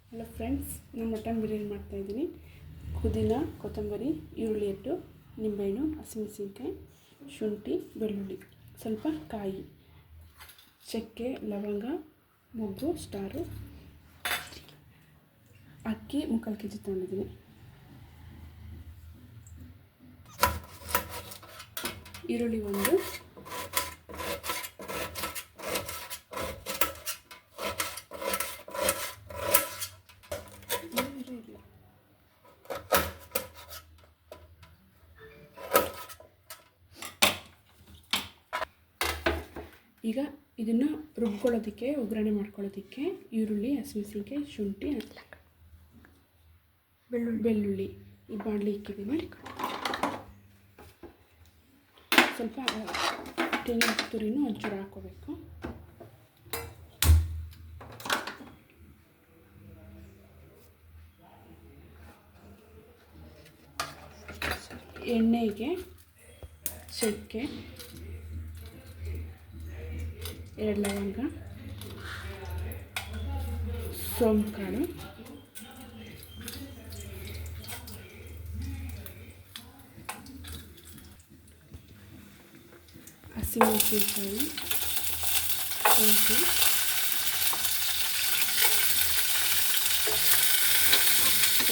Hello friends, ನಾನು mutton biryani ಮಾಡ್ತಾಯಿದ್ದೀನಿ. ಪುದೀನ, ಕೊತ್ತಂಬರಿ, ಈರುಳ್ಳಿ ಎಟ್ಟು, ನಿಂಬೆಹಣ್ಣು, ಹಸಿಮೆಣಸಿನ್ಕಾಯಿ, ಶುಂಠಿ, ಬೆಳ್ಳುಳ್ಳಿ, ಸ್ವಲ್ಪ ಕಾಯಿ, ಚಕ್ಕೆ, ಲವಂಗ, ಮೊಗ್ಗು, ಸ್ಟಾರು, ಅಕ್ಕಿ 3/4 kg ತೊಗೊಂಡಿದ್ದೀನಿ. ಈರುಳ್ಳಿ ಒಂದು, ಈಗ ಇದನ್ನು ರುಬ್ಕೊಳ್ಳೋದಕ್ಕೆ, ಒಗ್ಗರಣೆ ಮಾಡ್ಕೊಳ್ಳೋದಕ್ಕೆ ಈರುಳ್ಳಿ, ಹಸಿಮೆಣಸಿನ್ಕಾಯಿ, ಶುಂಠಿ, ಬೆಳ್ಳುಳ್ಳಿ ಈ ಬಾಣಲಿ ಇಕ್ಕಿದ್ದೀನಿ. ಸ್ವಲ್ಪ ತೆಂಗಿನ ತುರಿನೂ ಒಂಚೂರು ಹಾಕ್ಕೋಬೇಕು. ಎಣ್ಣೆಗೆ ಚಕ್ಕೆ, 2 ಲವಂಗ, ಸೋಂಪು ಕಾಳು, ಹಸಿಮೆಣಸಿನಕಾಯಿ, ಶುಂಠಿ,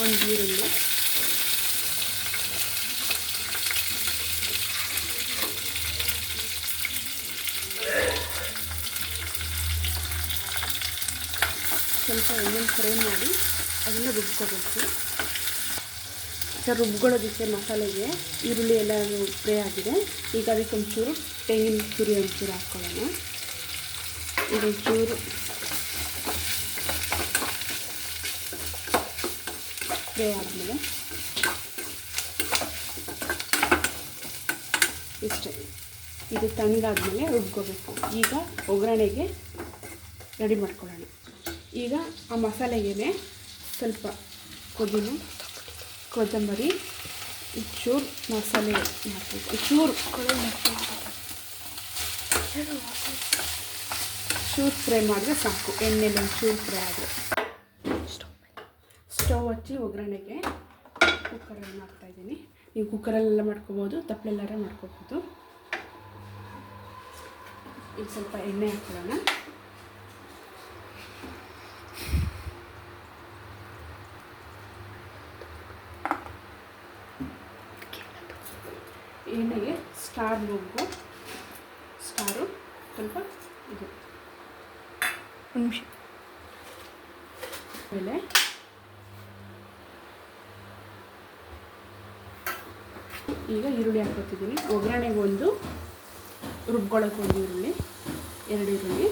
ಒಂದು ಈರುಳ್ಳಿ, ಸ್ವಲ್ಪ ಎಣ್ಣೆ ಫ್ರೈ ಮಾಡಿ ಅದನ್ನು ರುಬ್ಕೋಬೇಕು. ರುಬ್ಕೊಳ್ಳೋದಕ್ಕೆ ಮಸಾಲೆಗೆ ಈರುಳ್ಳಿ ಎಲ್ಲ ಫ್ರೈ ಆಗಿದೆ. ಈಗ ಅದಕ್ಕೆ ಒಂಚೂರು ತೆಂಗಿನ ತುರಿ ಒಂಚೂರು ಹಾಕ್ಕೊಳ್ಳೋಣ. ಇದೊಂಚೂರು ಫ್ರೈ ಆದಮೇಲೆ ಇಷ್ಟೇ, ಇದು ತಣ್ಣಗಾದ್ಮೇಲೆ ರುಬ್ಕೋಬೇಕು. ಈಗ ಒಗ್ಗರಣೆಗೆ ರೆಡಿ ಮಾಡ್ಕೊಳ್ಳೋಣ. ಈಗ ಆ ಮಸಾಲೆಗೆ ಸ್ವಲ್ಪ ಪುದೀನ, ಕೊತ್ತಂಬರಿ, ಚೂರು ಮಸಾಲೆ ಹಾಕಬೇಕು. ಚೂರು ಫ್ರೈ ಮಾಡಿದ್ರೆ ಸಾಕು. ಎಣ್ಣೆಲಿ ಒಂಚೂರು ಫ್ರೈ ಆದರೆ ಸ್ಟವ್ ಹಚ್ಚಿ ಒಗ್ಗರಣೆಗೆ ಕುಕ್ಕರಲ್ಲಿ ಮಾಡ್ತಾಯಿದ್ದೀನಿ. ನೀವು ಕುಕ್ಕರಲ್ಲೆಲ್ಲ ಮಾಡ್ಕೋಬೋದು, ತಪ್ಪಲೆಲ್ಲಾರ ಮಾಡ್ಕೋಬೋದು. ಈಗ ಸ್ವಲ್ಪ ಎಣ್ಣೆ ಹಾಕೊಳ್ಳೋಣ. ಎಣ್ಣೆಗೆ ಸ್ಟಾರ್ ಮೊಗ್ಗು, ಸ್ಟಾರು, ಸ್ವಲ್ಪ ಇದು ನಿಮಿಷ ಆಮೇಲೆ ಈಗ ಈರುಳ್ಳಿ ಹಾಕ್ಕೊತಿದ್ದೀನಿ. ಒಗ್ಗರಣೆಗೆ ಒಂದು, ರುಬ್ಕೊಳ್ಳೋಕೆ ಒಂದು ಈರುಳ್ಳಿ, 2 ಈರುಳ್ಳಿ,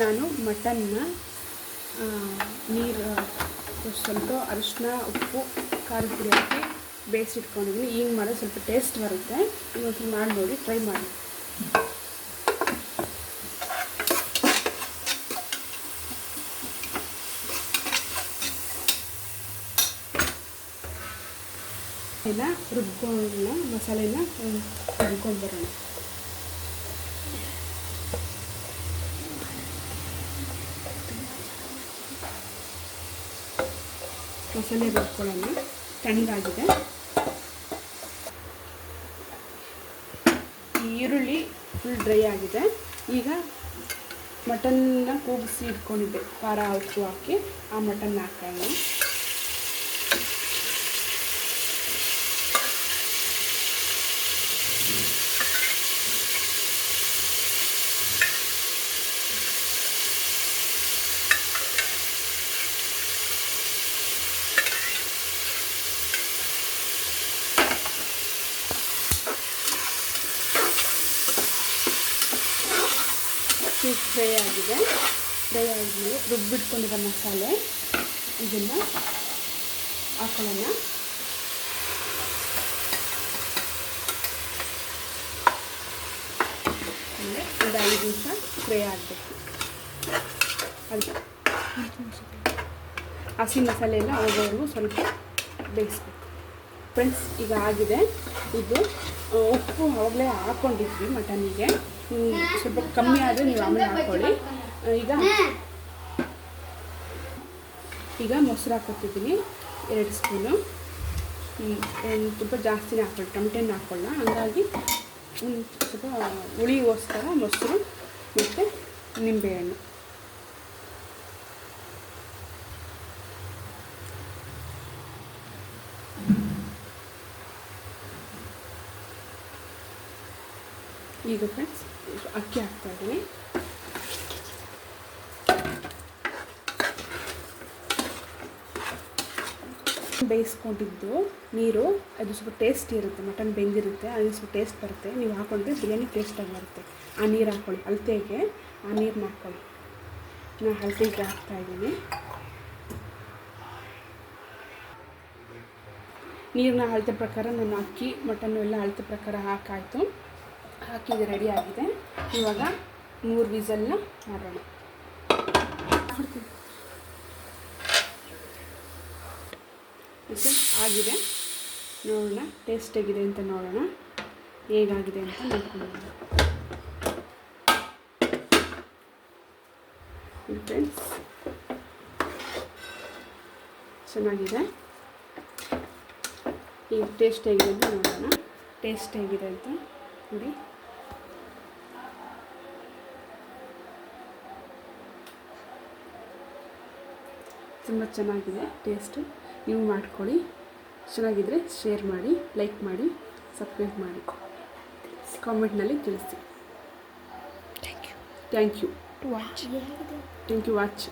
ನಾನು ಮಟನ್ನ ನೀರು ಸ್ವಲ್ಪ ಅರಿಶಿನ, ಉಪ್ಪು, ಖಾರದ ಪುಡಿ ಹಾಕಿ ಬೇಯಿಸಿಟ್ಕೊಂಡಿದ್ದೀನಿ. ಈಗ ಮಾಡೋದು ಸ್ವಲ್ಪ ಟೇಸ್ಟ್ ಬರುತ್ತೆ. ಇವತ್ತು ಮಾಡಿ ನೋಡಿ, ಟ್ರೈ ಮಾಡಿ. ಎಲ್ಲ ರುಬ್ಕೊಳ್ಳೋಣ, ಮಸಾಲೆನ ರುಬ್ಕೊಂಡು ಬರೋಣ. ಮಸಾಲೆ ರುಬ್ಕೊಳ್ಳೋಣ. ತಣ್ಣಗಾಗಿದೆ. ಈರುಳ್ಳಿ ಫುಲ್ ಡ್ರೈ ಆಗಿದೆ. ಈಗ ಮಟನ್ನ ಕೂಗಿಸಿ ಇಟ್ಕೊಂಡಿದ್ದೆ, ಖಾರ ಉಪ್ಪು ಹಾಕಿ ಆ ಮಟನ್ನ ಹಾಕೋಣ. ಫ್ರೈ ಆಗಿದೆ. ಫ್ರೈ ಆದಮೇಲೆ ರುಬ್ಬಿಟ್ಕೊಂಡಿರೋ ಮಸಾಲೆ ಇದನ್ನು ಹಾಕೊಳ್ಳೋಣ. ಅಂದರೆ ಒಂದು 5 ನಿಮಿಷ ಫ್ರೈ ಆಗಬೇಕು. ಅದು ಹಸಿ ಮಸಾಲೆ ಎಲ್ಲ ಹೋಗೋವರೆಗೂ ಸ್ವಲ್ಪ ಬೇಯಿಸ್ಬೇಕು. ಫ್ರೆಂಡ್ಸ್, ಈಗ ಆಗಿದೆ. ಇದು ಉಪ್ಪು ಆವಾಗಲೇ ಹಾಕ್ಕೊಂಡಿದ್ವಿ ಮಟನಿಗೆ. ಸ್ವಲ್ಪ ಕಮ್ಮಿ ಆದರೆ ನೀವು ಆಮೇಲೆ ಹಾಕ್ಕೊಳ್ಳಿ. ಈಗ ಮೊಸರು ಹಾಕ್ಕೊತಿದ್ದೀನಿ 2 ಸ್ಪೂನು. ಸ್ವಲ್ಪ ಜಾಸ್ತಿನೇ ಹಾಕ್ಕೊಳ್ಳಿ, ಟಮಟೆನ ಹಾಕ್ಕೊಳ್ಳ. ಹಾಗಾಗಿ ಸ್ವಲ್ಪ ಹುಳಿಗೋಸ್ಕರ ಮೊಸರು ಮತ್ತು ನಿಂಬೆಹಣ್ಣು. ಈಗ ಫ್ರೆಂಡ್ಸ್ ಅಕ್ಕಿ ಹಾಕ್ತಾಯಿದ್ದೀನಿ. ಬೇಯಿಸ್ಕೊಂಡಿದ್ದು ನೀರು, ಅದು ಸ್ವಲ್ಪ ಟೇಸ್ಟ್ ಇರುತ್ತೆ. ಮಟನ್ ಬೆಂದಿರುತ್ತೆ, ಅದು ಸ್ವಲ್ಪ ಟೇಸ್ಟ್ ಬರುತ್ತೆ. ನೀವು ಹಾಕೊಂಡ್ರೆ ಬಿರಿಯಾನಿ ಟೇಸ್ಟಾಗಿ ಬರುತ್ತೆ. ಆ ನೀರು ಹಾಕ್ಕೊಳ್ಳಿ, ಅಳತೆಗೆ ಆ ನೀರನ್ನ ಹಾಕ್ಕೊಳ್ಳಿ. ನಾನು ಅಳತೆಗೆ ಹಾಕ್ತಾಯಿದ್ದೀನಿ. ನೀರನ್ನ ಅಳತೆ ಪ್ರಕಾರ ನಾನು ಅಕ್ಕಿ ಮಟನ್ನು ಎಲ್ಲ ಅಳತೆ ಪ್ರಕಾರ ಹಾಕಾಯಿತು. ಹಾಕಿದ್ದು ರೆಡಿ ಆಗಿದೆ. ಇವಾಗ 3 ವಿಸಲ್ನ ಮಾಡೋಣ. ಆಗಿದೆ, ನೋಡೋಣ ಟೇಸ್ಟ್ ಹೇಗಿದೆ ಅಂತ ನೋಡೋಣ, ಹೇಗಾಗಿದೆ ಅಂತ ನೋಡ್ಕೊಳ್ಳೋಣ. ಫ್ರೆಂಡ್ಸ್, ಚೆನ್ನಾಗಿದೆ. ಈಗ ಟೇಸ್ಟ್ ಹೇಗಿದೆ ಅಂತ ನೋಡೋಣ. ಟೇಸ್ಟ್ ಹೇಗಿದೆ ಅಂತ ನೋಡಿ. ತುಂಬ ಚೆನ್ನಾಗಿದೆ ಟೇಸ್ಟು. ನೀವು ಮಾಡ್ಕೊಳ್ಳಿ. ಚೆನ್ನಾಗಿದ್ದರೆ ಶೇರ್ ಮಾಡಿ, ಲೈಕ್ ಮಾಡಿ, ಸಬ್ಸ್ಕ್ರೈಬ್ ಮಾಡಿ, ಕಾಮೆಂಟ್ನಲ್ಲಿ ತಿಳಿಸಿ. Thank you to watch.